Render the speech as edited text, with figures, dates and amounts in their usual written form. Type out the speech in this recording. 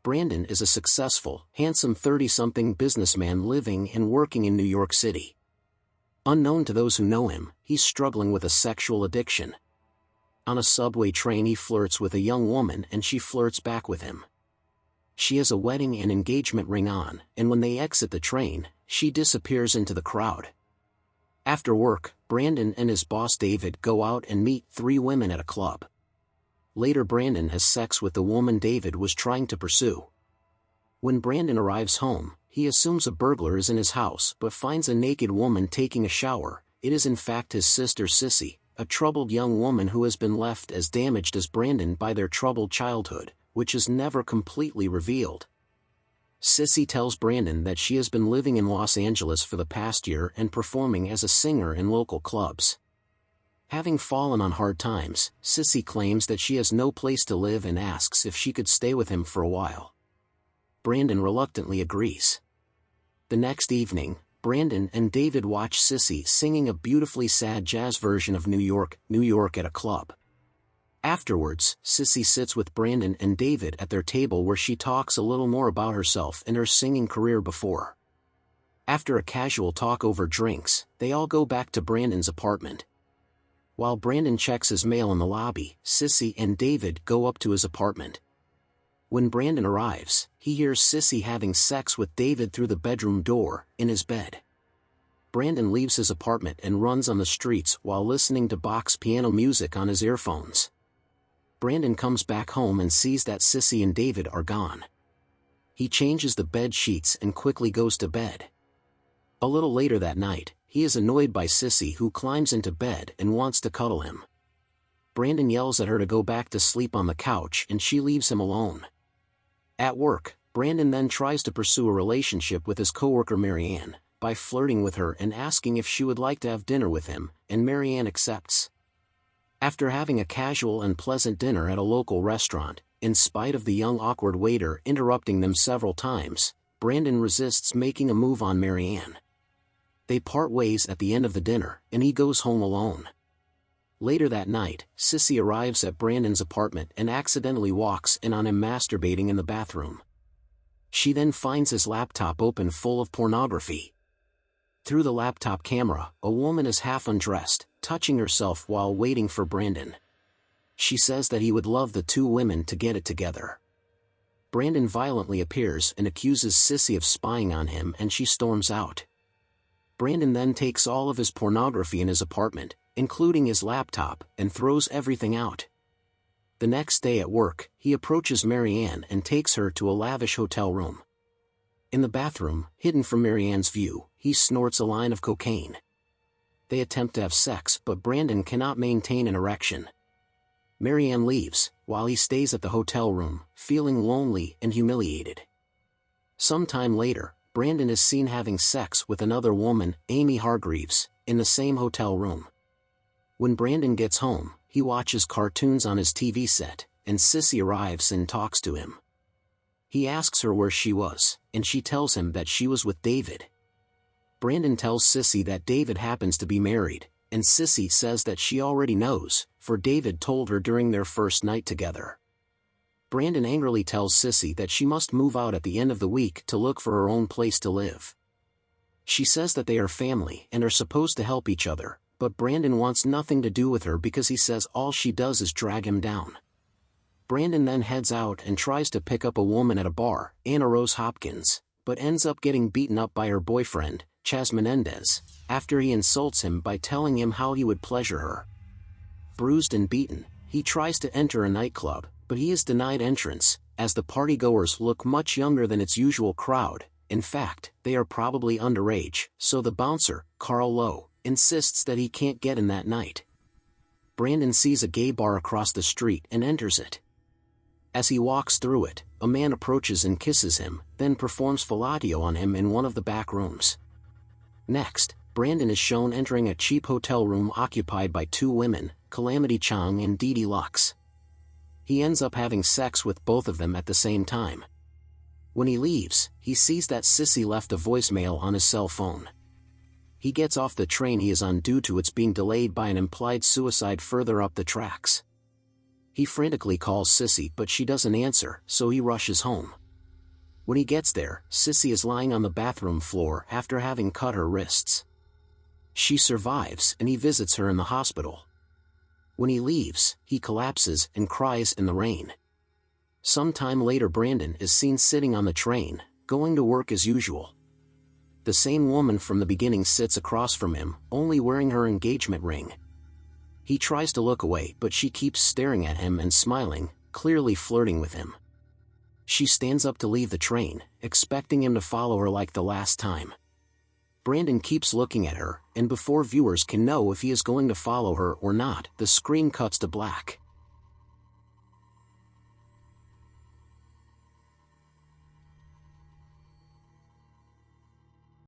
Brandon is a successful, handsome 30-something businessman living and working in New York City. Unknown to those who know him, he's struggling with a sexual addiction. On a subway train he flirts with a young woman and she flirts back with him. She has a wedding and engagement ring on, and when they exit the train, she disappears into the crowd. After work, Brandon and his boss David go out and meet 3 women at a club. Later Brandon has sex with the woman David was trying to pursue. When Brandon arrives home, he assumes a burglar is in his house but finds a naked woman taking a shower. It is in fact his sister Sissy, a troubled young woman who has been left as damaged as Brandon by their troubled childhood, which is never completely revealed. Sissy tells Brandon that she has been living in Los Angeles for the past year and performing as a singer in local clubs. Having fallen on hard times, Sissy claims that she has no place to live and asks if she could stay with him for a while. Brandon reluctantly agrees. The next evening, Brandon and David watch Sissy singing a beautifully sad jazz version of New York, New York at a club. Afterwards, Sissy sits with Brandon and David at their table where she talks a little more about herself and her singing career before. After a casual talk over drinks, they all go back to Brandon's apartment. While Brandon checks his mail in the lobby, Sissy and David go up to his apartment. When Brandon arrives, he hears Sissy having sex with David through the bedroom door, in his bed. Brandon leaves his apartment and runs on the streets while listening to box piano music on his earphones. Brandon comes back home and sees that Sissy and David are gone. He changes the bed sheets and quickly goes to bed. A little later that night, he is annoyed by Sissy who climbs into bed and wants to cuddle him. Brandon yells at her to go back to sleep on the couch and she leaves him alone. At work, Brandon then tries to pursue a relationship with his coworker Marianne, by flirting with her and asking if she would like to have dinner with him, and Marianne accepts. After having a casual and pleasant dinner at a local restaurant, in spite of the young awkward waiter interrupting them several times, Brandon resists making a move on Marianne. They part ways at the end of the dinner, and he goes home alone. Later that night, Sissy arrives at Brandon's apartment and accidentally walks in on him masturbating in the bathroom. She then finds his laptop open full of pornography. Through the laptop camera, a woman is half undressed, touching herself while waiting for Brandon. She says that he would love the 2 women to get it together. Brandon violently appears and accuses Sissy of spying on him and she storms out. Brandon then takes all of his pornography in his apartment, including his laptop, and throws everything out. The next day at work, he approaches Marianne and takes her to a lavish hotel room. In the bathroom, hidden from Marianne's view, he snorts a line of cocaine. They attempt to have sex but Brandon cannot maintain an erection. Marianne leaves, while he stays at the hotel room, feeling lonely and humiliated. Sometime later, Brandon is seen having sex with another woman, Amy Hargreaves, in the same hotel room. When Brandon gets home, he watches cartoons on his TV set, and Sissy arrives and talks to him. He asks her where she was, and she tells him that she was with David. Brandon tells Sissy that David happens to be married, and Sissy says that she already knows, for David told her during their first night together. Brandon angrily tells Sissy that she must move out at the end of the week to look for her own place to live. She says that they are family and are supposed to help each other, but Brandon wants nothing to do with her because he says all she does is drag him down. Brandon then heads out and tries to pick up a woman at a bar, Anna Rose Hopkins, but ends up getting beaten up by her boyfriend, Chaz Menendez, after he insults him by telling him how he would pleasure her. Bruised and beaten, he tries to enter a nightclub, but he is denied entrance, as the partygoers look much younger than its usual crowd. In fact, they are probably underage, so the bouncer, Carl Lowe, insists that he can't get in that night. Brandon sees a gay bar across the street and enters it. As he walks through it, a man approaches and kisses him, then performs fellatio on him in one of the back rooms. Next, Brandon is shown entering a cheap hotel room occupied by 2 women, Calamity Chang and Dee Dee Lux. He ends up having sex with both of them at the same time. When he leaves, he sees that Sissy left a voicemail on his cell phone. He gets off the train he is on due to its being delayed by an implied suicide further up the tracks. He frantically calls Sissy but she doesn't answer, so he rushes home. When he gets there, Sissy is lying on the bathroom floor after having cut her wrists. She survives and he visits her in the hospital. When he leaves, he collapses and cries in the rain. Some time later, Brandon is seen sitting on the train, going to work as usual. The same woman from the beginning sits across from him, only wearing her engagement ring. He tries to look away, but she keeps staring at him and smiling, clearly flirting with him. She stands up to leave the train, expecting him to follow her like the last time. Brandon keeps looking at her, and before viewers can know if he is going to follow her or not, the screen cuts to black.